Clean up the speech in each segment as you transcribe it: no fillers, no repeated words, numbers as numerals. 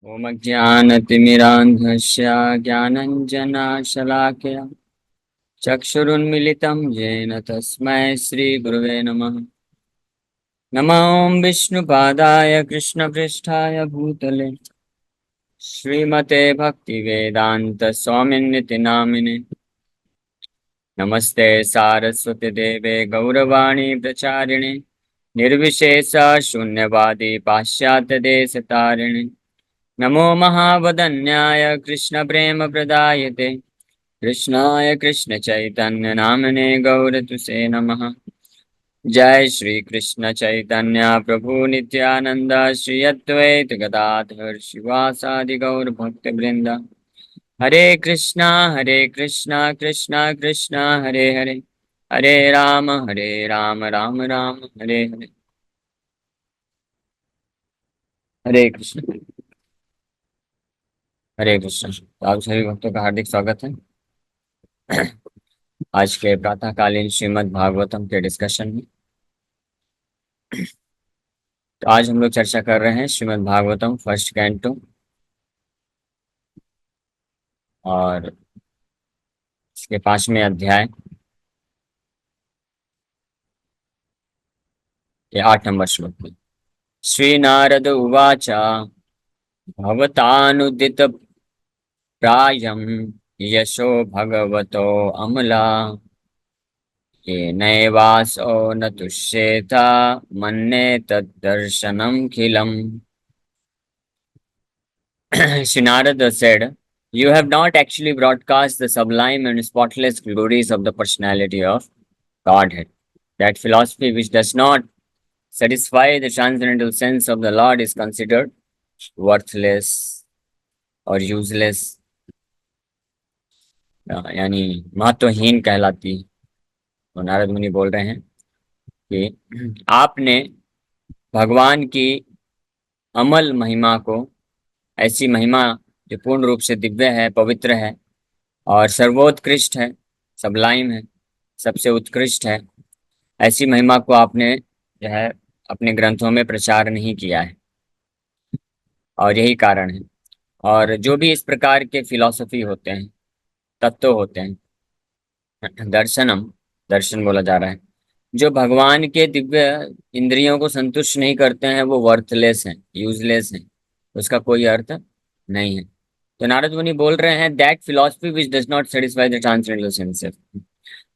ॐ अज्ञानतिमिरान्धस्य ज्ञानञ्जनशलाकया चक्षुरुन्मिलितं येन तस्मै श्रीगुरुवे नमः। नमो विष्णुपादाय कृष्णपृष्ठाय भूतले श्रीमते भक्तिवेदान्तस्वामिन्निति नामिने। नमस्ते सारस्वती देवे गौरवाणी प्रचारिणे निर्विशेष शून्यवादी पाश्चात्यदेशतारिणे। नमो महावदन्याय कृष्णप्रेमप्रदायते कृष्णाय कृष्णचैतन्यनामने गौरतुसे नमः। जय श्री कृष्ण चैतन्य प्रभु नित्यानंद श्री अद्वैत गदाधर शिवासादि गौर भक्त वृंद। हरे कृष्णा कृष्णा कृष्णा हरे हरे, हरे राम राम राम हरे हरे। हरे कृष्ण। हरे कृष्ण। आप सभी भक्तों का हार्दिक स्वागत है आज के प्रातःकालीन श्रीमद् भागवतम के डिस्कशन में। तो आज हम लोग चर्चा कर रहे हैं श्रीमद् भागवतम फर्स्ट कैंटो और इसके 5वें अध्याय के 8 नंबर श्लोक में। श्री नारद उवाच भवतानुदित प्रायं यशो भगवतो अमला येनैवासो न तुष्येत मन्ये तद्दर्शनमखिलम्। Shri Narada said, "You have not actually broadcast the sublime and spotless glories of the personality of Godhead. That philosophy which does not satisfy the transcendental sense of the Lord is considered worthless or useless, यानी महत्वहीन कहलाती है। तो नारद मुनि बोल रहे हैं कि आपने भगवान की अमल महिमा को, ऐसी महिमा जो पूर्ण रूप से दिव्य है, पवित्र है और सर्वोत्कृष्ट है, सबलाइम है, सबसे उत्कृष्ट है, ऐसी महिमा को आपने जो है अपने ग्रंथों में प्रचार नहीं किया है और यही कारण है। और जो भी इस प्रकार के फिलॉसफी होते हैं, तत्व होते हैं, दर्शनम, दर्शन बोला जा रहा है, जो भगवान के दिव्य इंद्रियों को संतुष्ट नहीं करते हैं, वो वर्थलेस हैं, यूजलेस हैं, उसका कोई अर्थ नहीं है। तो नारद मुनि बोल रहे हैं that philosophy which does not satisfy the transcendental senses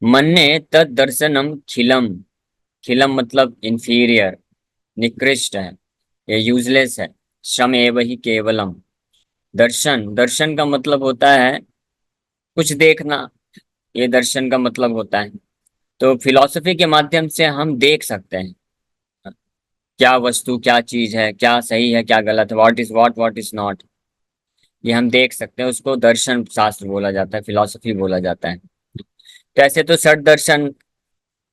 मन्ने तद दर्शनम खिलम। खिलम मतलब इंफीरियर, निकृष्ट है, ये यूजलेस है। श्रम एव ही केवलम। दर्शन, दर्शन का मतलब होता है कुछ देखना, ये दर्शन का मतलब होता है। तो फिलॉसफी के माध्यम से हम देख सकते हैं क्या वस्तु, क्या चीज है, क्या सही है, क्या गलत है, व्हाट इज नॉट, ये हम देख सकते हैं। उसको दर्शन शास्त्र बोला जाता है, फिलॉसफी बोला जाता है। तो ऐसे तो षट दर्शन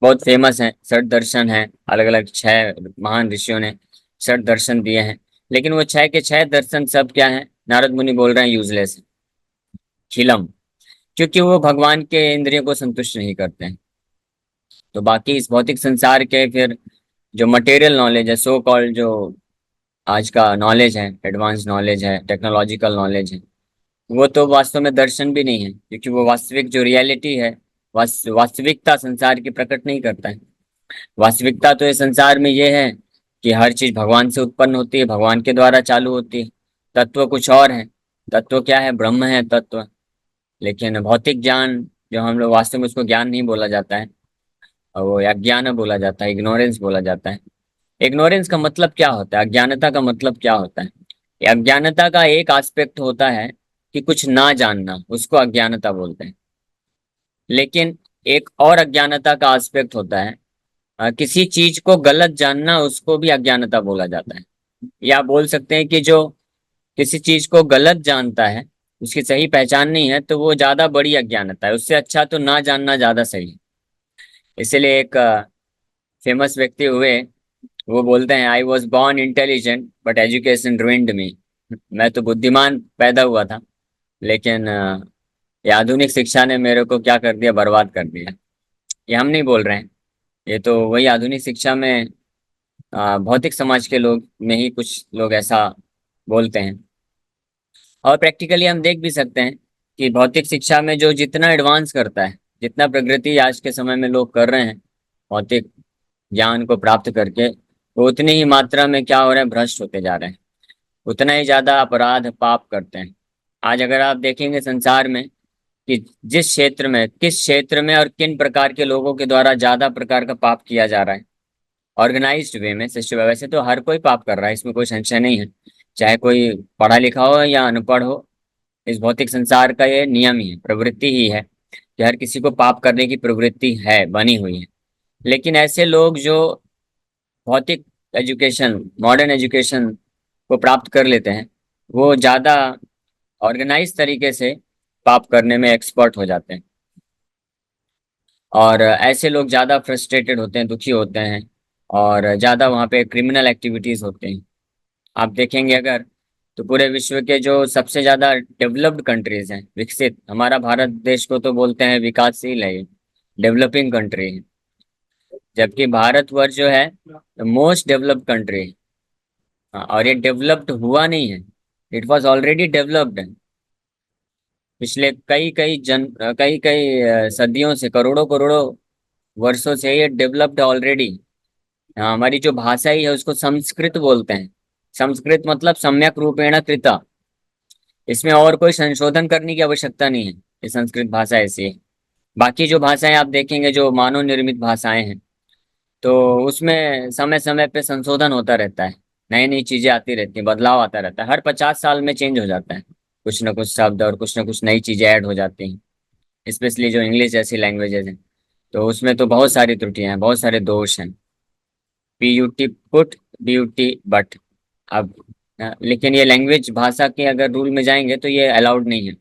बहुत फेमस है, षट दर्शन है, अलग अलग 6 महान ऋषियों ने षट दर्शन दिए हैं, लेकिन वो 6 के 6 दर्शन सब क्या है, नारद मुनि बोल रहे हैं यूजलेस है, खिलम, क्योंकि वो भगवान के इंद्रियों को संतुष्ट नहीं करते हैं। तो बाकी इस भौतिक संसार के फिर जो मटेरियल नॉलेज है, सो कॉल्ड जो आज का नॉलेज है, एडवांस नॉलेज है, टेक्नोलॉजिकल नॉलेज है, वो तो वास्तव में दर्शन भी नहीं है, क्योंकि वो वास्तविक जो रियलिटी है, वास्तविकता संसार की प्रकट नहीं करता है। वास्तविकता तो इस संसार में ये है कि हर चीज भगवान से उत्पन्न होती है, भगवान के द्वारा चालू होती है। तत्व कुछ और है, तत्व क्या है, ब्रह्म है तत्व। लेकिन भौतिक ज्ञान जो हम लोग, वास्तव में उसको ज्ञान नहीं बोला जाता है, और वो अज्ञान बोला जाता है, इग्नोरेंस बोला जाता है। इग्नोरेंस का मतलब क्या होता है, अज्ञानता का मतलब क्या होता है? ये अज्ञानता का एक एस्पेक्ट होता है कि कुछ ना जानना, उसको अज्ञानता बोलते हैं। लेकिन एक और अज्ञानता का एस्पेक्ट होता है, किसी चीज को गलत जानना, उसको भी अज्ञानता बोला जाता है। या बोल सकते हैं कि जो किसी चीज को गलत जानता है, उसकी सही पहचान नहीं है, तो वो ज्यादा बड़ी अज्ञानता है। उससे अच्छा तो ना जानना ज्यादा सही है। इसलिए एक फेमस व्यक्ति हुए, वो बोलते हैं I was born intelligent but education ruined मी। मैं तो बुद्धिमान पैदा हुआ था, लेकिन ये आधुनिक शिक्षा ने मेरे को क्या कर दिया, बर्बाद कर दिया। ये हम नहीं बोल रहे हैं, ये तो वही आधुनिक शिक्षा में भौतिक समाज के लोग में ही कुछ लोग ऐसा बोलते हैं। और प्रैक्टिकली हम देख भी सकते हैं कि भौतिक शिक्षा में जो जितना एडवांस करता है, जितना प्रगति आज के समय में लोग कर रहे हैं भौतिक ज्ञान को प्राप्त करके, वो उतनी ही मात्रा में क्या हो रहे हैं, भ्रष्ट होते जा रहे हैं, उतना ही ज्यादा अपराध पाप करते हैं। आज अगर आप देखेंगे संसार में कि जिस क्षेत्र में, किस क्षेत्र में और किन प्रकार के लोगों के द्वारा ज्यादा प्रकार का पाप किया जा रहा है ऑर्गेनाइज्ड वे में, सिस्टम, वैसे तो हर कोई पाप कर रहा है, इसमें कोई संशय नहीं है, चाहे कोई पढ़ा लिखा हो या अनपढ़ हो। इस भौतिक संसार का ये नियम ही है, प्रवृत्ति ही है कि हर किसी को पाप करने की प्रवृत्ति है, बनी हुई है। लेकिन ऐसे लोग जो भौतिक एजुकेशन, मॉडर्न एजुकेशन को प्राप्त कर लेते हैं, वो ज़्यादा ऑर्गेनाइज तरीके से पाप करने में एक्सपर्ट हो जाते हैं। और ऐसे लोग ज़्यादा फ्रस्ट्रेटेड होते हैं, दुखी होते हैं, और ज़्यादा वहाँ पे क्रिमिनल एक्टिविटीज़ होते हैं। आप देखेंगे अगर, तो पूरे विश्व के जो सबसे ज़्यादा डेवलप्ड कंट्रीज हैं, विकसित, हमारा भारत देश को तो बोलते हैं विकासशील है, डेवलपिंग कंट्री है, जबकि भारतवर्ष जो है मोस्ट डेवलप्ड कंट्री है। हाँ, और ये डेवलप्ड हुआ नहीं है, इट वाज ऑलरेडी डेवलप्ड है। पिछले कई कई सदियों से, करोड़ों करोड़ों वर्षों से ये डेवलप्ड ऑलरेडी। हमारी जो भाषा ही है उसको संस्कृत बोलते हैं। संस्कृत मतलब सम्यक रूपेण कृता। इसमें और कोई संशोधन करने की आवश्यकता नहीं है, ये संस्कृत भाषा ऐसी है। बाकी जो भाषाएं आप देखेंगे जो मानव निर्मित भाषाएं हैं, तो उसमें समय समय पे संशोधन होता रहता है, नई नई चीजें आती रहती हैं, बदलाव आता रहता है, हर 50 साल में चेंज हो जाता है, कुछ ना कुछ शब्द और कुछ ना कुछ नई चीजें ऐड हो जाती हैं। स्पेशली जो इंग्लिश जैसी लैंग्वेजेस हैं, तो उसमें तो बहुत सारी त्रुटियां हैं, बहुत सारे दोष हैं। PUT put, BUT but. अब लेकिन ये लैंग्वेज भाषा के अगर रूल में जाएंगे तो ये अलाउड नहीं है।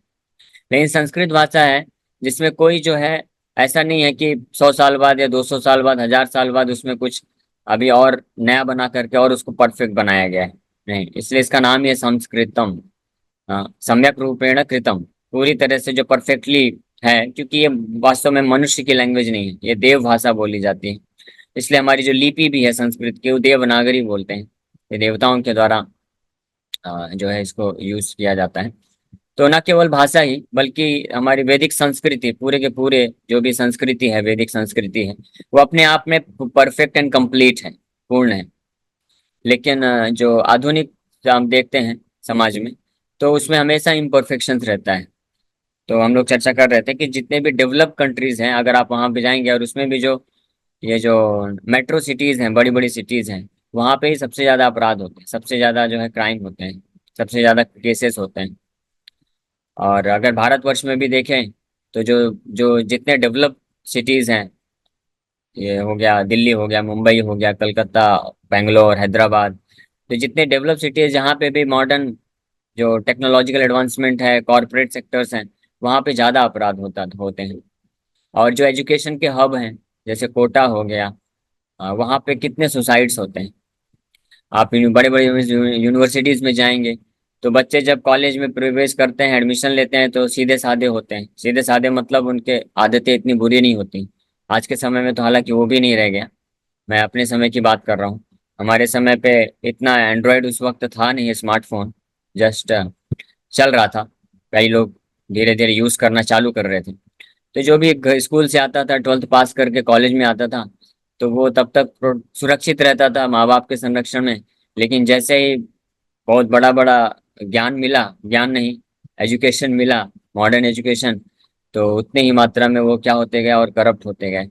लेकिन संस्कृत भाषा है जिसमें कोई जो है, ऐसा नहीं है कि 100 साल बाद या 200 साल बाद, 1000 साल बाद उसमें कुछ अभी और नया बना करके और उसको परफेक्ट बनाया गया है, नहीं, इसलिए इसका नाम ही है संस्कृतम। सम्यक रूपेण कृतम, पूरी तरह से जो परफेक्टली है, क्योंकि ये वास्तव में मनुष्य की लैंग्वेज नहीं है, ये देव भाषा बोली जाती है। इसलिए हमारी जो लिपि भी है संस्कृत की, वो देवनागरी बोलते हैं। ये देवताओं के द्वारा जो है इसको यूज किया जाता है। तो न केवल भाषा ही, बल्कि हमारी वैदिक संस्कृति, पूरे के पूरे जो भी संस्कृति है, वैदिक संस्कृति है, वो अपने आप में परफेक्ट एंड कंप्लीट है, पूर्ण है। लेकिन जो आधुनिक जो हम देखते हैं समाज में, तो उसमें हमेशा इम्परफेक्शंस रहता है। तो हम लोग चर्चा कर रहे थे कि जितने भी डेवलप कंट्रीज हैं, अगर आप वहाँ पे जाएंगे और उसमें भी जो ये जो मेट्रो सिटीज हैं, बड़ी बड़ी सिटीज हैं, वहाँ पे ही सबसे ज़्यादा अपराध होते हैं, सबसे ज़्यादा जो है क्राइम होते हैं, सबसे ज़्यादा केसेस होते हैं। और अगर भारतवर्ष में भी देखें, तो जो जो जितने डेवलप सिटीज हैं, ये हो गया दिल्ली, हो गया मुंबई, हो गया कलकत्ता, बेंगलोर, हैदराबाद, तो जितने डेवलप सिटीज जहाँ पे भी मॉडर्न जो टेक्नोलॉजिकल एडवांसमेंट है, कॉरपोरेट सेक्टर्स हैं, वहाँ पे ज़्यादा अपराध होते हैं। और जो एजुकेशन के हब हैं, जैसे कोटा हो गया, वहाँ पे कितने सुसाइड्स होते हैं। आप बड़े बड़े यूनिवर्सिटीज़ में जाएंगे, तो बच्चे जब कॉलेज में प्रवेश करते हैं, एडमिशन लेते हैं, तो सीधे साधे होते हैं। सीधे साधे मतलब उनके आदतें इतनी बुरी नहीं होती। आज के समय में तो हालांकि वो भी नहीं रह गया, मैं अपने समय की बात कर रहा हूँ। हमारे समय पे इतना एंड्रॉयड उस वक्त था नहीं, स्मार्टफोन जस्ट चल रहा था, कई लोग धीरे धीरे यूज़ करना चालू कर रहे थे। तो जो भी स्कूल से आता था, 12th पास करके कॉलेज में आता था, तो वो तब तक सुरक्षित रहता था माँ बाप के संरक्षण में। लेकिन जैसे ही बहुत बड़ा बड़ा ज्ञान मिला, ज्ञान नहीं, एजुकेशन मिला, मॉडर्न एजुकेशन, तो उतनी ही मात्रा में वो क्या होते गए, और करप्ट होते गए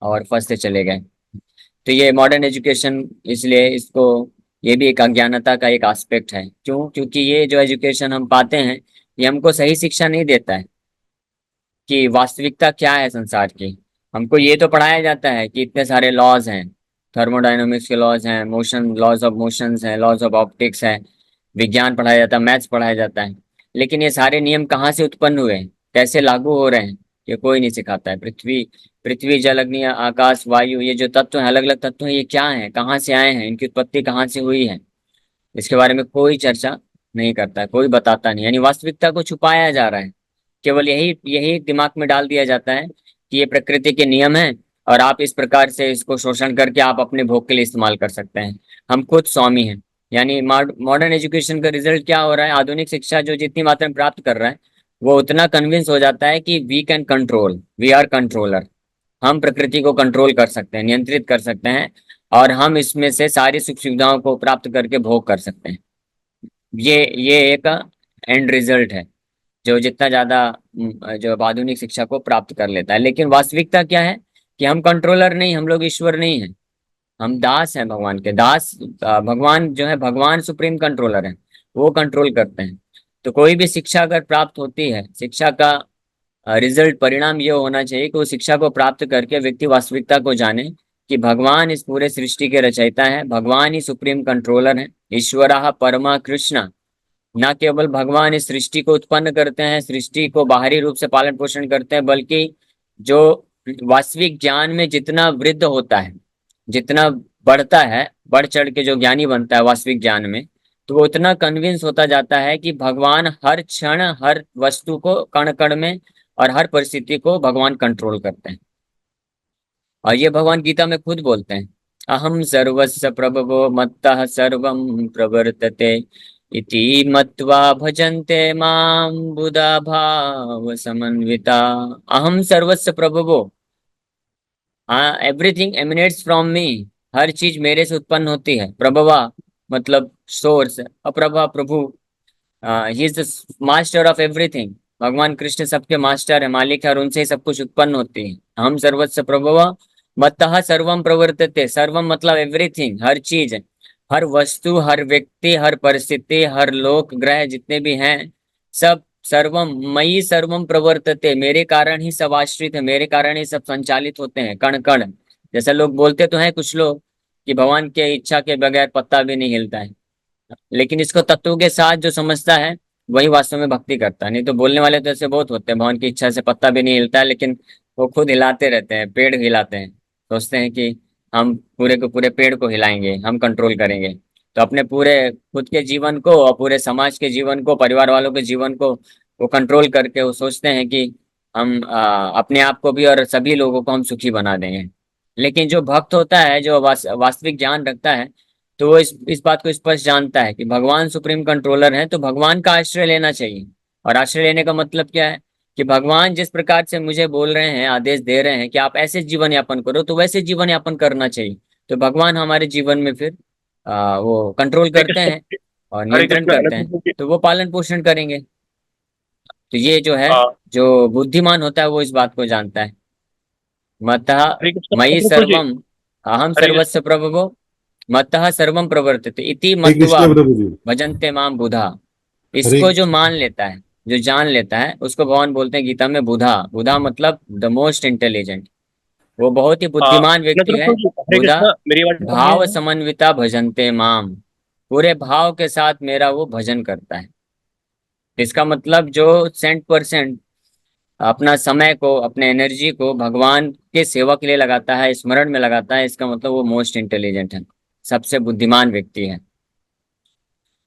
और फंसते चले गए। तो ये मॉडर्न एजुकेशन, इसलिए इसको, ये भी एक अज्ञानता का एक एस्पेक्ट है। क्यों? क्योंकि ये जो एजुकेशन हम पाते हैं, ये हमको सही शिक्षा नहीं देता है कि वास्तविकता क्या है संसार की। हमको ये तो पढ़ाया जाता है कि इतने सारे लॉज हैं, थर्मोडायनामिक्स के लॉज हैं, मोशन, लॉज ऑफ मोशंस हैं, लॉज ऑफ ऑप्टिक्स हैं, विज्ञान पढ़ाया जाता है, मैथ्स पढ़ाया जाता है। लेकिन ये सारे नियम कहाँ से उत्पन्न हुए हैं, कैसे लागू हो रहे हैं, ये कोई नहीं सिखाता है। पृथ्वी पृथ्वी जल अग्नि आकाश वायु, ये जो तत्व हैं, अलग अलग तत्व हैं, ये क्या हैं, कहाँ से आए हैं, इनकी उत्पत्ति कहाँ से हुई है, इसके बारे में कोई चर्चा नहीं करता है, कोई बताता नहीं। यानी वास्तविकता को छुपाया जा रहा है। केवल यही यही दिमाग में डाल दिया जाता है कि ये प्रकृति के नियम हैं, और आप इस प्रकार से इसको शोषण करके आप अपने भोग के लिए इस्तेमाल कर सकते हैं। हम खुद स्वामी हैं, यानी मॉडर्न एजुकेशन का रिजल्ट क्या हो रहा है, आधुनिक शिक्षा जो जितनी मात्रा में प्राप्त कर रहा है वो उतना कन्विंस हो जाता है कि we can control, we are controller, हम प्रकृति को कंट्रोल कर सकते हैं, नियंत्रित कर सकते हैं, और हम इसमें से सारी सुख सुविधाओं को प्राप्त करके भोग कर सकते हैं। ये एक एंड रिजल्ट है जो जितना ज्यादा जो आधुनिक शिक्षा को प्राप्त कर लेता है। लेकिन वास्तविकता क्या है कि हम कंट्रोलर नहीं, हम लोग ईश्वर नहीं है, हम दास हैं भगवान के दास। भगवान जो है, भगवान सुप्रीम कंट्रोलर है, वो कंट्रोल करते हैं। तो कोई भी शिक्षा अगर प्राप्त होती है, शिक्षा का रिजल्ट, परिणाम ये होना चाहिए कि वो शिक्षा को प्राप्त करके व्यक्ति वास्तविकता को जाने कि भगवान इस पूरे सृष्टि के रचयिता है, भगवान ही सुप्रीम कंट्रोलर है, ईश्वरः परमा कृष्ण। न केवल भगवान इस सृष्टि को उत्पन्न करते हैं, सृष्टि को बाहरी रूप से पालन पोषण करते हैं, बल्कि जो वास्तविक ज्ञान में जितना वृद्ध होता है, जितना बढ़ता है, बढ़ चढ़ के जो ज्ञानी बनता है वास्तविक ज्ञान में, तो वो उतना कन्विंस होता जाता है कि भगवान हर क्षण, हर वस्तु को, कण कण में और हर परिस्थिति को भगवान कंट्रोल करते हैं। और ये भगवान गीता में खुद बोलते हैं, अहम सर्वस्य प्रभवो मत्तः सर्वं प्रवर्तते इति मत्वा भजन्ते मां बुधा भाव समन्विता। अहम सर्वस्य प्रभवो, हाँ, एवरीथिंग एमिनेट्स फ्रॉम मी, हर चीज मेरे से उत्पन्न होती है। प्रभवा मतलब सोर्स, अप्रभा प्रभु, he is the master of everything. भगवान कृष्ण सबके मास्टर है, मालिक है, और उनसे ही सब कुछ उत्पन्न होती है। हम सर्वस्व प्रभव मत्तः सर्वम प्रवर्तते, सर्वम मतलब एवरीथिंग, हर चीज, हर वस्तु, हर व्यक्ति, हर परिस्थिति, हर लोक ग्रह जितने भी हैं, सब सर्वम मयि सर्वम प्रवर्तते, मेरे कारण ही सब आश्रित है, मेरे कारण ही सब संचालित होते हैं, कण कण। जैसे लोग बोलते तो हैं कुछ लोग कि भगवान के इच्छा के बगैर पत्ता भी नहीं हिलता है, लेकिन इसको तत्वों के साथ जो समझता है वही वास्तव में भक्ति करता है। नहीं तो बोलने वाले तो ऐसे बहुत होते हैं, भगवान की इच्छा से पत्ता भी नहीं हिलता है, लेकिन वो खुद हिलाते रहते हैं, पेड़ हिलाते हैं, सोचते हैं कि हम पूरे के पूरे पेड़ को हिलाएंगे, हम कंट्रोल करेंगे। तो अपने पूरे खुद के जीवन को और पूरे समाज के जीवन को, परिवार वालों के जीवन को वो कंट्रोल करके वो सोचते हैं कि हम अपने आप को भी और सभी लोगों को हम सुखी बना देंगे। लेकिन जो भक्त होता है, जो वास्तविक ज्ञान रखता है, तो वो इस बात को स्पष्ट जानता है कि भगवान सुप्रीम कंट्रोलर है, तो भगवान का आश्रय लेना चाहिए। और आश्रय लेने का मतलब क्या है कि भगवान जिस प्रकार से मुझे बोल रहे हैं, आदेश दे रहे हैं कि आप ऐसे जीवन यापन करो, तो वैसे जीवन यापन करना चाहिए। तो भगवान हमारे जीवन में फिर वो कंट्रोल हरे करते कृष्ण। हैं और हरे नियंत्रण कृष्ण करते हैं, नरसिंह जी। तो वो पालन पोषण करेंगे। तो ये जो है, हाँ, जो बुद्धिमान होता है वो इस बात को जानता है। मतः हरे कृष्ण मयि नरसिंह जी। सर्वम अहम हरे कृष्ण। सर्वस्य प्रभवो मत्तः सर्वम प्रवर्तते इति हरे मत्वा कृष्ण प्रभु जी। भजन्ते माम बुधा। हरे इसको जो मान लेता है, जो जान लेता है, उसको भगवान बोलते हैं गीता में बुधा। बुधा मतलब द मोस्ट इंटेलिजेंट, वो बहुत ही हाँ, बुद्धिमान व्यक्ति है। नरसिंह जी, हरे बुधा कृष्ण, मेरी आवाज आ रही भाव है? समन्विता भजन्ते माम, पूरे भाव के साथ मेरा वो भजन करता है। इसका मतलब जो 100% अपना समय को, अपने एनर्जी को भगवान के सेवा के लिए लगाता है, स्मरण में लगाता है, इसका मतलब वो मोस्ट इंटेलिजेंट है, सबसे बुद्धिमान व्यक्ति है।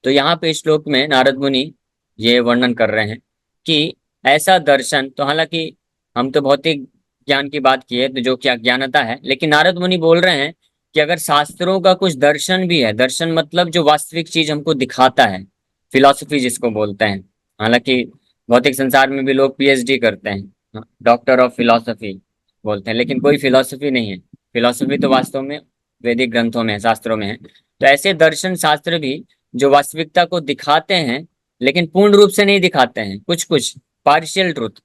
तो यहाँ पे श्लोक में नारद मुनि ये वर्णन कर रहे हैं कि ऐसा दर्शन, तो हालांकि हम तो भौतिक ज्ञान की बात की है, तो जो क्या ज्ञानता है, लेकिन नारद मुनि बोल रहे हैं कि अगर शास्त्रों का कुछ दर्शन भी है, दर्शन मतलब जो वास्तविक चीज हमको दिखाता है, फिलॉसफी जिसको बोलते हैं। हालांकि भौतिक संसार में भी लोग पीएचडी करते हैं, डॉक्टर ऑफ फिलॉसफी बोलते हैं, लेकिन कोई फिलॉसफी नहीं है। फिलॉसफी तो वास्तव में वैदिक ग्रंथों में है, शास्त्रों में है। तो ऐसे दर्शन शास्त्र भी जो वास्तविकता को दिखाते हैं, लेकिन पूर्ण रूप से नहीं दिखाते हैं, कुछ कुछ पार्शियल ट्रूथ,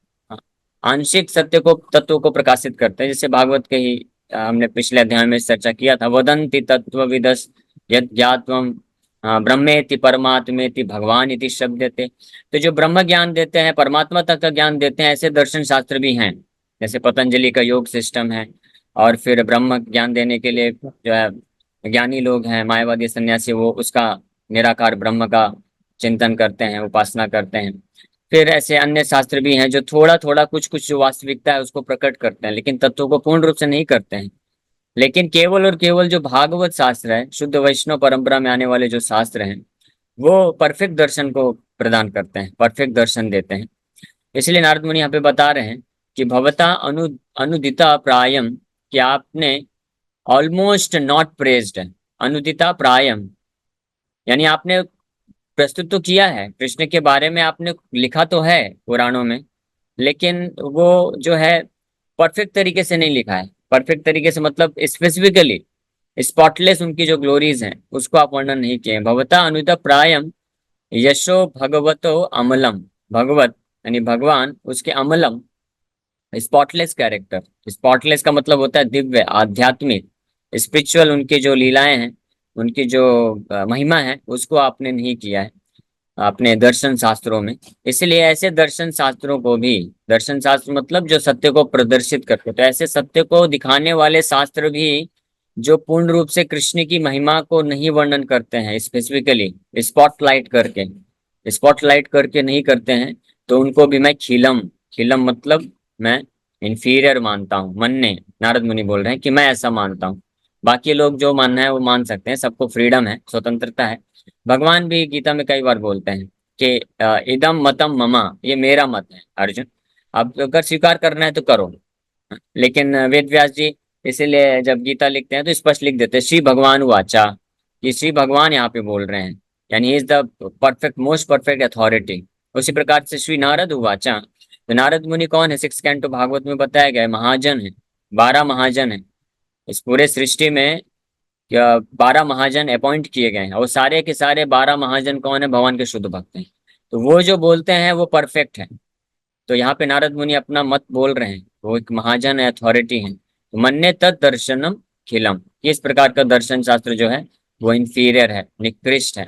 आंशिक सत्य को, तत्व को प्रकाशित करते हैं। जैसे भागवत के ही हमने पिछले अध्याय में चर्चा किया था, वदंति तत्वविदस् यत् ज्ञात्वम ब्रह्मेति परमात्मेति भगवान इति शब्दते। तो जो ब्रह्म ज्ञान देते हैं, परमात्मा तक का ज्ञान देते हैं, ऐसे दर्शन शास्त्र भी हैं। जैसे पतंजलि का योग सिस्टम है, और फिर ब्रह्म ज्ञान देने के लिए जो है ज्ञानी लोग हैं, मायावादी सन्यासी, वो उसका निराकार ब्रह्म का चिंतन करते हैं, उपासना करते हैं। फिर ऐसे अन्य शास्त्र भी हैं जो थोड़ा थोड़ा कुछ कुछ जो वास्तविकता है उसको प्रकट करते हैं, लेकिन तत्वों को पूर्ण रूप से नहीं करते हैं। लेकिन केवल और केवल जो भागवत शास्त्र है, शुद्ध वैष्णव परंपरा में आने वाले जो शास्त्र हैं, वो परफेक्ट दर्शन को प्रदान करते हैं, परफेक्ट दर्शन देते हैं। इसलिए नारद मुनि यहाँ पे बता रहे हैं कि भवता अनुदिता प्रायम, कि आपने ऑलमोस्ट नॉट प्रेज्ड, अनुदिता प्रायम, यानी आपने प्रस्तुत तो किया है कृष्ण के बारे में, आपने लिखा तो है पुराणों में, लेकिन वो जो है परफेक्ट तरीके से नहीं लिखा है। परफेक्ट तरीके से मतलब स्पेसिफिकली स्पॉटलेस उनकी जो ग्लोरीज हैं उसको आप वर्णन नहीं किए हैं। भवता अनुत प्रायम यशो भगवतो अमलम। भगवत यानी भगवान, उसके अमलम स्पॉटलेस कैरेक्टर। स्पॉटलेस का मतलब होता है दिव्य, आध्यात्मिक, स्पिरिचुअल। उनकी जो लीलाएं हैं, उनकी जो महिमा है, उसको आपने नहीं किया है अपने दर्शन शास्त्रों में। इसलिए ऐसे दर्शन शास्त्रों को भी, दर्शन शास्त्र मतलब जो सत्य को प्रदर्शित करते, तो ऐसे सत्य को दिखाने वाले शास्त्र भी जो पूर्ण रूप से कृष्ण की महिमा को नहीं वर्णन करते हैं, स्पेसिफिकली स्पॉटलाइट करके नहीं करते हैं, तो उनको भी मैं खिलम, खिलम मतलब मैं इंफीरियर मानता हूँ। मन ने, नारद मुनि बोल रहे हैं कि मैं ऐसा मानता हूँ। बाकी लोग जो मानना है वो मान सकते हैं, सबको फ्रीडम है, स्वतंत्रता है। भगवान भी गीता में कई बार बोलते हैं कि इदम मतम ममा, ये मेरा मत है अर्जुन, अब अगर स्वीकार करना है तो करो। लेकिन वेद व्यास जी इसीलिए जब गीता लिखते हैं तो स्पष्ट लिख देते हैं श्री भगवान वाचा, कि श्री भगवान यहाँ पे बोल रहे हैं, यानी is the perfect, most perfect authority. उसी प्रकार से श्री नारद वाचा, तो नारद मुनि कौन है? 6 कैंटो भागवत में बताया गया है, महाजन है, 12 महाजन है। इस पूरे सृष्टि में 12 महाजन अपॉइंट किए गए हैं, और सारे के सारे 12 महाजन कौन है? भगवान के शुद्ध भक्त हैं। तो वो जो बोलते हैं वो परफेक्ट है। तो यहाँ पे नारद मुनि अपना मत बोल रहे हैं, वो एक महाजन है, अथॉरिटी है। तो मन्ने तत् दर्शनम खिलम, इस प्रकार का दर्शन शास्त्र जो है वो इंफीरियर है, निकृष्ट है।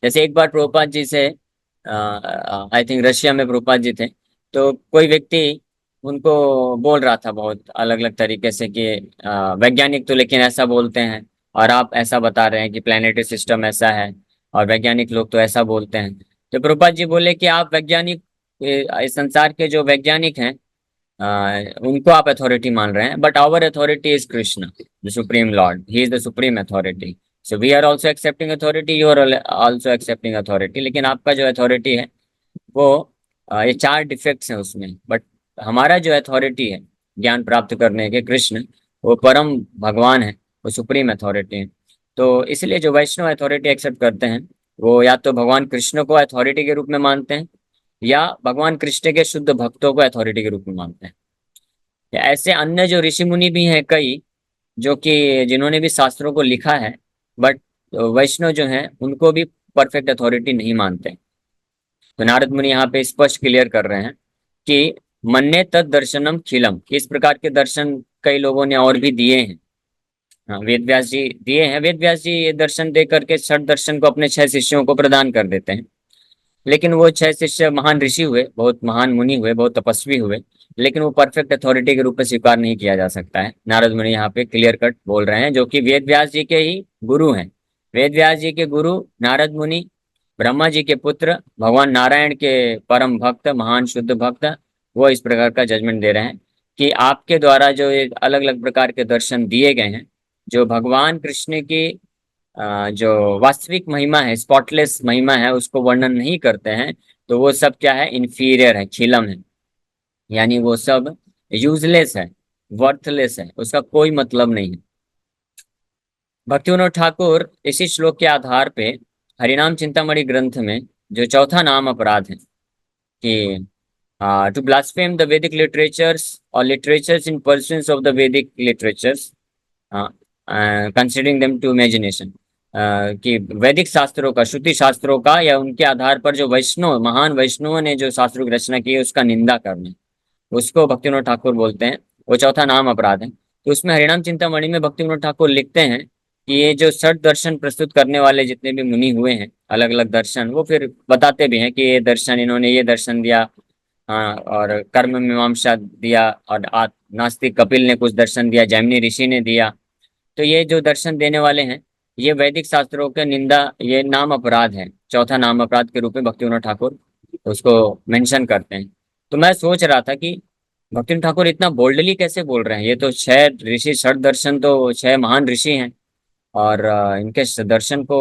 जैसे एक बार प्रभुपाद जी से, आई थिंक रशिया में प्रभुपाद जी थे, तो कोई व्यक्ति उनको बोल रहा था बहुत अलग अलग तरीके से कि वैज्ञानिक तो लेकिन ऐसा बोलते हैं, और आप ऐसा बता रहे हैं कि प्लानिटरी सिस्टम ऐसा है, और वैज्ञानिक लोग तो ऐसा बोलते हैं। तो प्रभुपाद जी बोले कि आप वैज्ञानिक, इस संसार के जो वैज्ञानिक हैं, उनको आप अथॉरिटी मान रहे हैं, but our authority is Krishna, the supreme lord, he is the supreme authority. So we are also accepting authority, you are also accepting authority. लेकिन आपका जो अथॉरिटी है वो, ये 4 डिफेक्ट्स हैं उसमें, बट हमारा जो अथॉरिटी है ज्ञान प्राप्त करने के, कृष्ण, वो परम भगवान है, वो सुप्रीम अथॉरिटी है। तो इसलिए जो वैष्णव अथॉरिटी एक्सेप्ट करते हैं, वो या तो भगवान कृष्ण को अथॉरिटी के रूप में मानते हैं, या भगवान कृष्ण के शुद्ध भक्तों को अथॉरिटी के रूप में मानते हैं। या ऐसे अन्य जो ऋषि मुनि भी हैं कई, जो कि जिन्होंने भी शास्त्रों को लिखा है, बट वैष्णव जो हैं उनको भी परफेक्ट अथॉरिटी नहीं मानते। तो नारद मुनि यहाँ पे स्पष्ट क्लियर कर रहे हैं कि मन्ने तद दर्शनम खिलम, इस प्रकार के दर्शन कई लोगों ने और भी दिए हैं। हाँ, वेद व्यास जी दिए हैं। वेद व्यास जी ये दर्शन दे करके छठ दर्शन को अपने 6 शिष्यों को प्रदान कर देते हैं। लेकिन वो 6 शिष्य महान ऋषि हुए, बहुत महान मुनि हुए, बहुत तपस्वी हुए, लेकिन वो परफेक्ट अथॉरिटी के रूप में स्वीकार नहीं किया जा सकता है। नारद मुनि यहाँ पे क्लियर कट बोल रहे हैं, जो कि वेद व्यास जी के ही गुरु हैं। वेद व्यास जी के गुरु नारद मुनि, ब्रह्मा जी के पुत्र, भगवान नारायण के परम भक्त, महान शुद्ध भक्त, वो इस प्रकार का जजमेंट दे रहे हैं कि आपके द्वारा जो ये अलग अलग प्रकार के दर्शन दिए गए हैं, जो भगवान कृष्ण की जो वास्तविक महिमा है, स्पॉटलेस महिमा है, उसको वर्णन नहीं करते हैं, तो वो सब क्या है? इंफीरियर है, छीलम है। यानी वो सब यूजलेस है, वर्थलेस है, उसका कोई मतलब नहीं है। भक्तिविनोद ठाकुर इसी श्लोक के आधार पे हरिनाम चिंतामणि ग्रंथ में जो चौथा नाम अपराध है कि to blaspheme the Vedic literatures और literatures in pursuance of the Vedic literatures, considering them to imagination, कि वैदिक शास्त्रों का, श्रुति शास्त्रों का, या उनके आधार पर जो वैष्णव, महान वैष्णवों ने जो शास्त्रों की रचना की है उसका निंदा करना, उसको भक्तिविनोद ठाकुर बोलते हैं। वो चौथा नाम अपराध है। तो उसमें हरिनाम चिंतामणि में भक्तिविनोद ठाकुर लिखते हैं कि ये जो षट दर्शन प्रस्तुत करने वाले जितने भी मुनि हुए हैं, अलग अलग दर्शन, वो फिर बताते भी हैं कि ये दर्शन, इन्होंने ये दर्शन दिया, हाँ, और कर्म मीमांसा दिया, और नास्तिक कपिल ने कुछ दर्शन दिया, जैमिनी ऋषि ने दिया। तो ये जो दर्शन देने वाले हैं, ये वैदिक शास्त्रों के निंदा, ये नाम अपराध है, चौथा नाम अपराध के रूप में भक्तिविनोद ठाकुर उसको मेंशन करते हैं। तो मैं सोच रहा था कि भक्तिविनोद ठाकुर इतना बोल्डली कैसे बोल रहे हैं? ये तो 6 ऋषि, षट दर्शन तो 6 महान ऋषि हैं, और इनके दर्शन को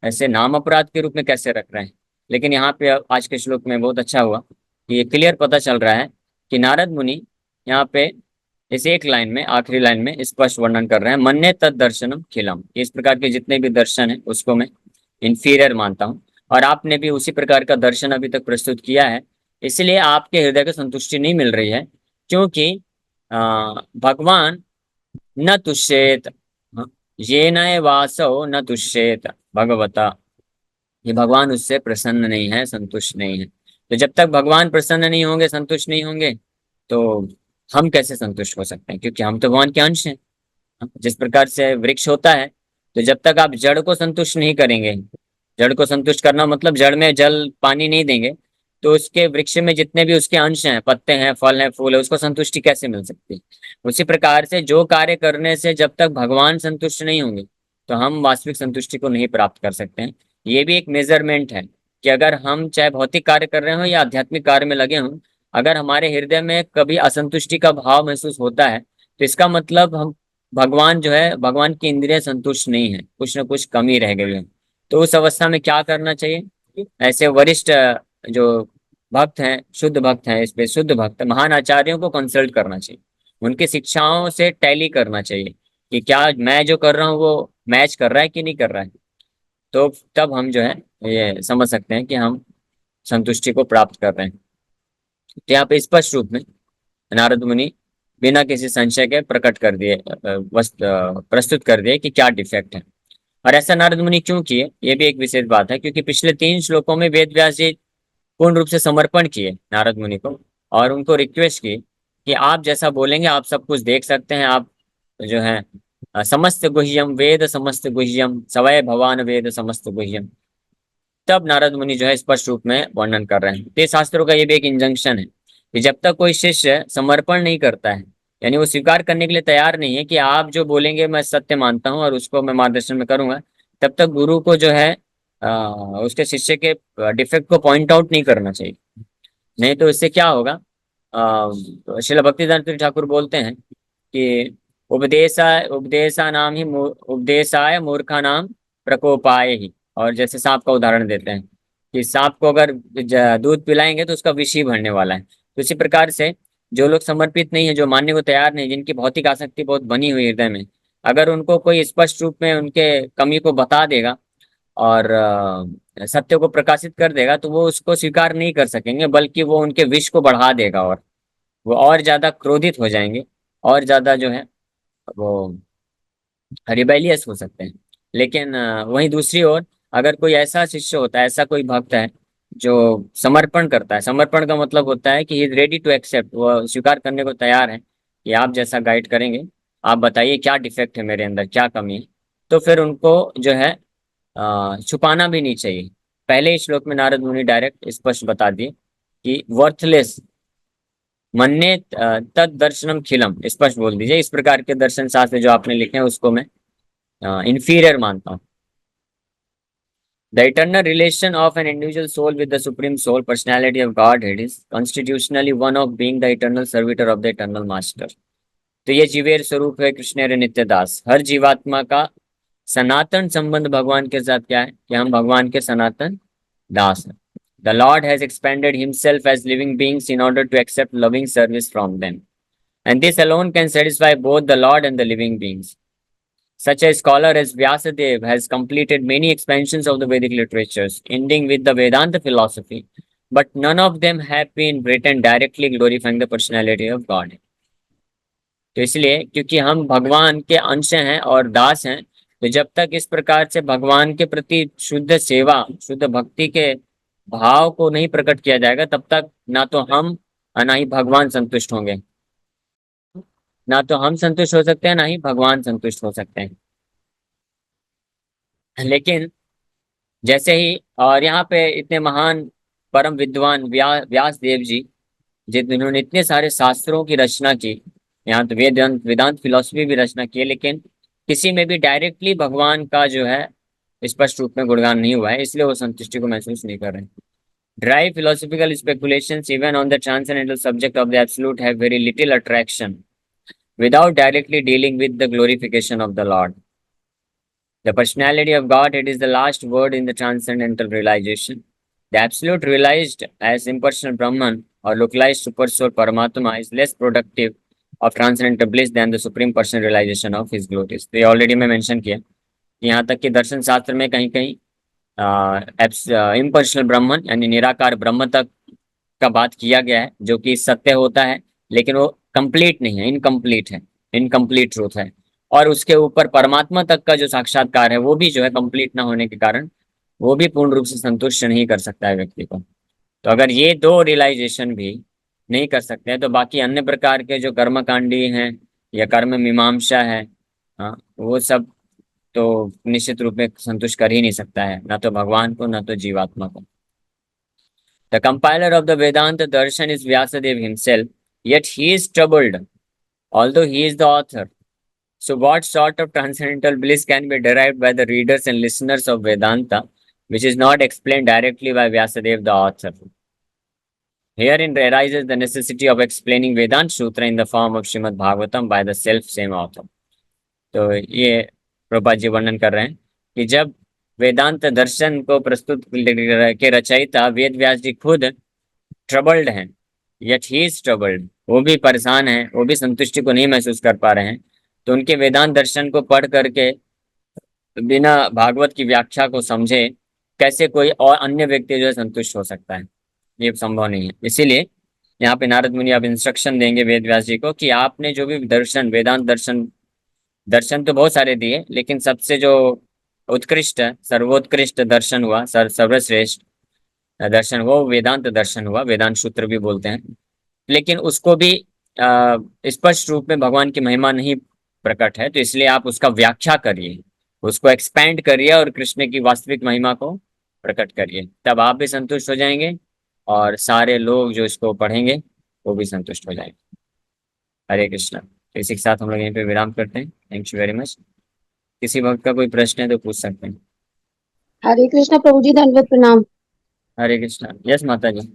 ऐसे नाम अपराध के रूप में कैसे रख रहे हैं? लेकिन यहाँ पे आज के श्लोक में बहुत अच्छा हुआ कि ये क्लियर पता चल रहा है कि नारद मुनि यहाँ पे इस एक लाइन में, आखिरी लाइन में स्पष्ट वर्णन कर रहे हैं, मन्ये तद दर्शनम खिलम। इस प्रकार के जितने भी दर्शन है उसको मैं इंफीरियर मानता हूँ, और आपने भी उसी प्रकार का दर्शन अभी तक प्रस्तुत किया है। इसलिए आपके हृदय को संतुष्टि नहीं मिल रही है, क्योंकि भगवान न तुष्येत, ये नए वासो न तुष्येत भगवता, ये भगवान उससे प्रसन्न नहीं है, संतुष्ट नहीं है। तो जब तक भगवान प्रसन्न नहीं होंगे, संतुष्ट नहीं होंगे, तो हम कैसे संतुष्ट हो सकते हैं, क्योंकि हम तो भगवान के अंश हैं। जिस प्रकार से वृक्ष होता है, तो जब तक आप जड़ को संतुष्ट नहीं करेंगे, जड़ को संतुष्ट करना मतलब जड़ में जल पानी नहीं देंगे, तो उसके वृक्ष में जितने भी उसके अंश हैं, पत्ते हैं, फल हैं, फूल है, उसको संतुष्टि कैसे मिल सकती है। उसी प्रकार से जो कार्य करने से जब तक भगवान संतुष्ट नहीं होंगे, तो हम वास्तविक संतुष्टि को नहीं प्राप्त कर सकते हैं। ये भी एक मेजरमेंट है कि अगर हम चाहे भौतिक कार्य कर रहे हो या आध्यात्मिक कार्य में लगे हों, अगर हमारे हृदय में कभी असंतुष्टि का भाव महसूस होता है, तो इसका मतलब हम भगवान जो है, भगवान की इंद्रियां संतुष्ट नहीं है, कुछ ना कुछ कमी रह गई है। तो उस अवस्था में क्या करना चाहिए, ऐसे वरिष्ठ जो भक्त हैं, शुद्ध भक्त हैं, इस पे शुद्ध भक्त महान आचार्यों को कंसल्ट करना चाहिए, उनकी शिक्षाओं से टैली करना चाहिए कि क्या मैं जो कर रहा हूँ वो मैच कर रहा है कि नहीं कर रहा है। तो तब हम जो है ये समझ सकते हैं कि हम संतुष्टि को प्राप्त कर रहे हैं। तो यहाँ पे स्पष्ट रूप में नारद मुनि बिना किसी संशय के प्रकट कर दिए, प्रस्तुत कर दिए कि क्या डिफेक्ट है। और ऐसा नारद मुनि क्यों किए, ये भी एक विशेष बात है, क्योंकि पिछले 3 श्लोकों में वेद व्यास जी पूर्ण रूप से समर्पण किए नारद मुनि को, और उनको रिक्वेस्ट की कि आप जैसा बोलेंगे आप सब कुछ देख सकते हैं, आप जो है समस्त गुह्यम वेद समस्त गुह्यम सवय भवान वेद समस्त गुह्यम। तब नारद मुनि जो है स्पष्ट रूप में वर्णन कर रहे हैं। तो शास्त्रों का ये भी एक इंजंक्शन है कि जब तक कोई शिष्य समर्पण नहीं करता है, यानी वो स्वीकार करने के लिए तैयार नहीं है कि आप जो बोलेंगे मैं सत्य मानता हूँ और उसको मैं मार्गदर्शन में करूंगा, तब तक गुरु को जो है उसके शिष्य के डिफेक्ट को पॉइंट आउट नहीं करना चाहिए। नहीं तो इससे क्या होगा, श्रील भक्तिदान ठाकुर बोलते हैं कि उपदेशा नाम ही उपदेशाय मूर्खा नाम प्रकोपाय ही। और जैसे सांप का उदाहरण देते हैं कि सांप को अगर दूध पिलाएंगे तो उसका विष ही भरने वाला है। तो इसी प्रकार से जो लोग समर्पित नहीं है, जो मानने को तैयार नहीं, जिनकी भौतिक आसक्ति बहुत बनी हुई हृदय में, अगर उनको कोई स्पष्ट रूप में उनके कमी को बता देगा और सत्य को प्रकाशित कर देगा, तो वो उसको स्वीकार नहीं कर सकेंगे, बल्कि वो उनके विष को बढ़ा देगा, और वो और ज्यादा क्रोधित हो जाएंगे, और ज्यादा जो है वो रिबेलियस हो सकते हैं। लेकिन वहीं दूसरी ओर अगर कोई ऐसा शिष्य होता है, ऐसा कोई भक्त है जो समर्पण करता है, समर्पण का मतलब होता है कि he is ready to accept, वो स्वीकार करने को तैयार है कि आप जैसा गाइड करेंगे, आप बताइए क्या डिफेक्ट है मेरे अंदर, क्या कमी है। तो फिर उनको जो है छुपाना भी नहीं चाहिए। पहले ही श्लोक में नारद मुनि डायरेक्ट स्पष्ट बता दिए कि वर्थलेस मन्ने तद दर्शनम खिलम, स्पष्ट बोल दीजिए इस प्रकार के दर्शन शास्त्र जो आपने लिखे हैं उसको मैं inferior मानता हूँ। The eternal relation of an individual soul with the supreme soul personality of Godhead is constitutionally one of being the eternal servitor of the eternal master. तो ये जीवेर स्वरूप है कृष्ण नित्य दास। हर जीवात्मा का सनातन संबंध भगवान के साथ क्या है कि हम भगवान के सनातन दास हैं। The Lord has expanded himself as living beings in order to accept loving service from them, and this alone can satisfy both the Lord and the living beings. Such a scholar as Vyasadeva has completed many expansions of the Vedic literatures, ending with the Vedanta philosophy, but none of them have been written directly glorifying the personality of God. तो इसलिए क्योंकि हम भगवान के अंश हैं और दास हैं, तो जब तक इस प्रकार से भगवान के प्रति शुद्ध सेवा, शुद्ध भक्ति के भाव को नहीं प्रकट किया जाएगा, तब तक ना तो हम और ना ही भगवान संतुष्ट होंगे। ना तो हम संतुष्ट हो सकते हैं, ना ही भगवान संतुष्ट हो सकते हैं। लेकिन जैसे ही, और यहाँ पे इतने महान परम विद्वान व्यास देव जी, जिन्होंने इतने सारे शास्त्रों की रचना की, यहाँ तो वेदांत वेदांत फिलोसफी भी रचना की है, लेकिन किसी में भी डायरेक्टली भगवान का जो है स्पष्ट रूप में गुणगान नहीं हुआ है, इसलिए वो संतुष्टि को महसूस नहीं कर रहे हैं। Dry philosophical speculations even on the transcendental subject of the absolute have very little attraction without directly dealing with the glorification of the Lord. The personality of God, it is the last word in the transcendental realization. The absolute realized as impersonal Brahman or localized super soul Paramatma is less productive of transcendental bliss than the supreme personal realization of his glories. तो ये already मैं mention किया, यहाँ तक कि दर्शन शास्त्र में कहीं कहीं इम्पर्सनल ब्रह्मन यानी निराकार ब्रह्म तक का बात किया गया है, जो कि सत्य होता है लेकिन वो कंप्लीट नहीं है, इनकम्प्लीट है, इनकम्प्लीट ट्रूथ है। और उसके ऊपर परमात्मा तक का जो साक्षात्कार है वो भी जो है कंप्लीट ना होने के कारण वो भी पूर्ण रूप से संतुष्ट नहीं कर सकता है व्यक्ति को। तो अगर ये दो रियलाइजेशन भी नहीं कर सकते हैं तो बाकी अन्य प्रकार के जो कर्मकांडी हैं या कर्म मीमांसा है, हाँ, वो सब तो निश्चित रूप में संतुष्ट कर ही नहीं सकता है, ना तो भगवान को ना तो जीवात्मा को। The compiler of the Vedanta Darshan is Vyasadeva himself, yet he is troubled, although he is the author. So what sort of transcendental bliss can be derived by the readers and listeners of Vedanta, which is not explained directly by Vyasadeva the author? Herein arises the necessity of explaining Vedanta Sutra in the form of Srimad Bhagavatam by the self same author. तो ये प्रभुपाद जी वर्णन कर रहे हैं कि जब वेदांत दर्शन को प्रस्तुत के रचयिता वेद व्यास जी खुद ट्रबल्ड हैं, यट ही इज ट्रबल्ड, वो भी परेशान हैं, वो भी संतुष्टि को नहीं महसूस कर पा रहे हैं, तो उनके वेदांत दर्शन को पढ़ करके बिना भागवत की व्याख्या को समझे कैसे कोई और अन्य व्यक्ति जो है संतुष्ट हो सकता है, ये संभव नहीं है। इसीलिए यहाँ पे नारद मुनि आप इंस्ट्रक्शन देंगे वेद व्यास जी को कि आपने जो भी दर्शन, वेदांत दर्शन, दर्शन तो बहुत सारे दिए लेकिन सबसे जो उत्कृष्ट सर्वोत्कृष्ट दर्शन हुआ, सर्वश्रेष्ठ दर्शन वो वेदांत दर्शन हुआ, वेदांत सूत्र भी बोलते हैं, लेकिन उसको भी स्पष्ट रूप में भगवान की महिमा नहीं प्रकट है, तो इसलिए आप उसका व्याख्या करिए, उसको एक्सपैंड करिए और कृष्ण की वास्तविक महिमा को प्रकट करिए, तब आप भी संतुष्ट हो जाएंगे और सारे लोग जो इसको पढ़ेंगे वो भी संतुष्ट हो जाएंगे। हरे कृष्ण। तो इसी के साथ हम लोग यहीं पे विराम करते हैं। Thank you very much. किसी भक्त का कोई प्रश्न है तो पूछ सकते हैं। हरे कृष्ण प्रभु जी, दंडवत प्रणाम। हरे कृष्ण। यस माता जी।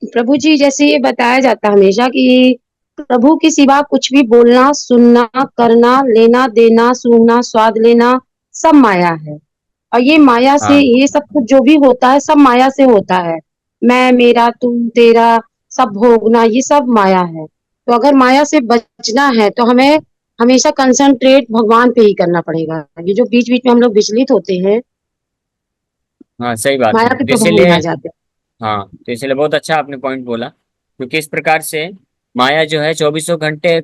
प्रभु जी, जैसे ये बताया जाता है हमेशा कि प्रभु के सिवा कुछ भी बोलना, सुनना, करना, लेना देना, सूंघना, स्वाद लेना, सब माया है। और ये माया से, हाँ ये सब कुछ जो भी होता है सब माया से होता है। मैं, मेरा, तुम, तेरा, सब भोगना, ये सब माया है। तो अगर माया से बचना है तो हमें हमेशा कंसंट्रेट भगवान पे ही करना पड़ेगा। ये जो बीच बीच में हम लोग विचलित होते हैं, हाँ सही बात है। माया के तो प्रभाव में इसीलिए आ जाते हैं। हाँ, तो इसलिए बहुत अच्छा आपने पॉइंट बोला, क्योंकि इस प्रकार से माया जो है चौबीसों घंटे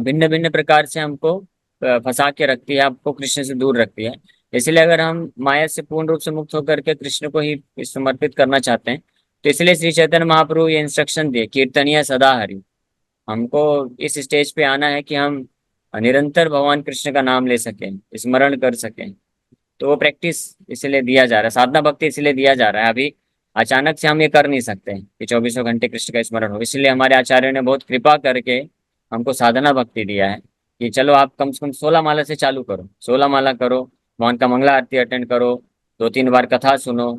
भिन्न भिन्न प्रकार से हमको फंसा के रखती है, आपको कृष्ण से दूर रखती है। इसलिए अगर हम माया से पूर्ण रूप से मुक्त होकर के कृष्ण को ही समर्पित करना चाहते हैं, तो इसलिए श्री चैतन्य महाप्रभु ये इंस्ट्रक्शन दिए, कीर्तनीय सदा हरि। हमको इस स्टेज पे आना है कि हम निरंतर भगवान कृष्ण का नाम ले सकें, स्मरण कर सकें। तो वो प्रैक्टिस इसलिए दिया जा रहा है, साधना भक्ति इसलिए दिया जा रहा है। अभी अचानक से हम ये कर नहीं सकते हैं कि चौबीसों घंटे कृष्ण का स्मरण हो, इसलिए हमारे आचार्यों ने बहुत कृपा करके हमको साधना भक्ति दिया है कि चलो आप कम से कम 16 माला से चालू करो, 16 माला करो, भगवान का मंगला आरती अटेंड करो, 2-3 बार कथा सुनो,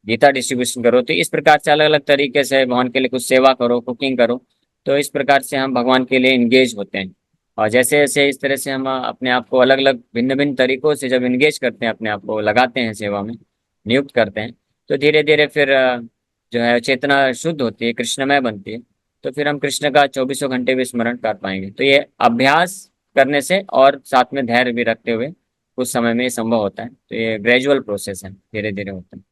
गीता डिस्ट्रीब्यूशन करो। तो इस प्रकार से अलग अलग तरीके से भगवान के लिए कुछ सेवा करो, कुकिंग करो। तो इस प्रकार से हम भगवान के लिए इंगेज होते हैं। और जैसे जैसे इस तरह से हम अपने आप को अलग अलग भिन्न भिन्न तरीकों से जब इंगेज करते हैं, अपने आप को लगाते हैं सेवा में, नियुक्त करते हैं, तो धीरे धीरे फिर जो है चेतना शुद्ध होती है, कृष्णमय बनती है। तो फिर हम कृष्ण का चौबीसों घंटे भी स्मरण कर पाएंगे। तो ये अभ्यास करने से और साथ में धैर्य भी रखते हुए कुछ समय में ये संभव होता है। तो ये ग्रेजुअल प्रोसेस है, धीरे धीरे होता है।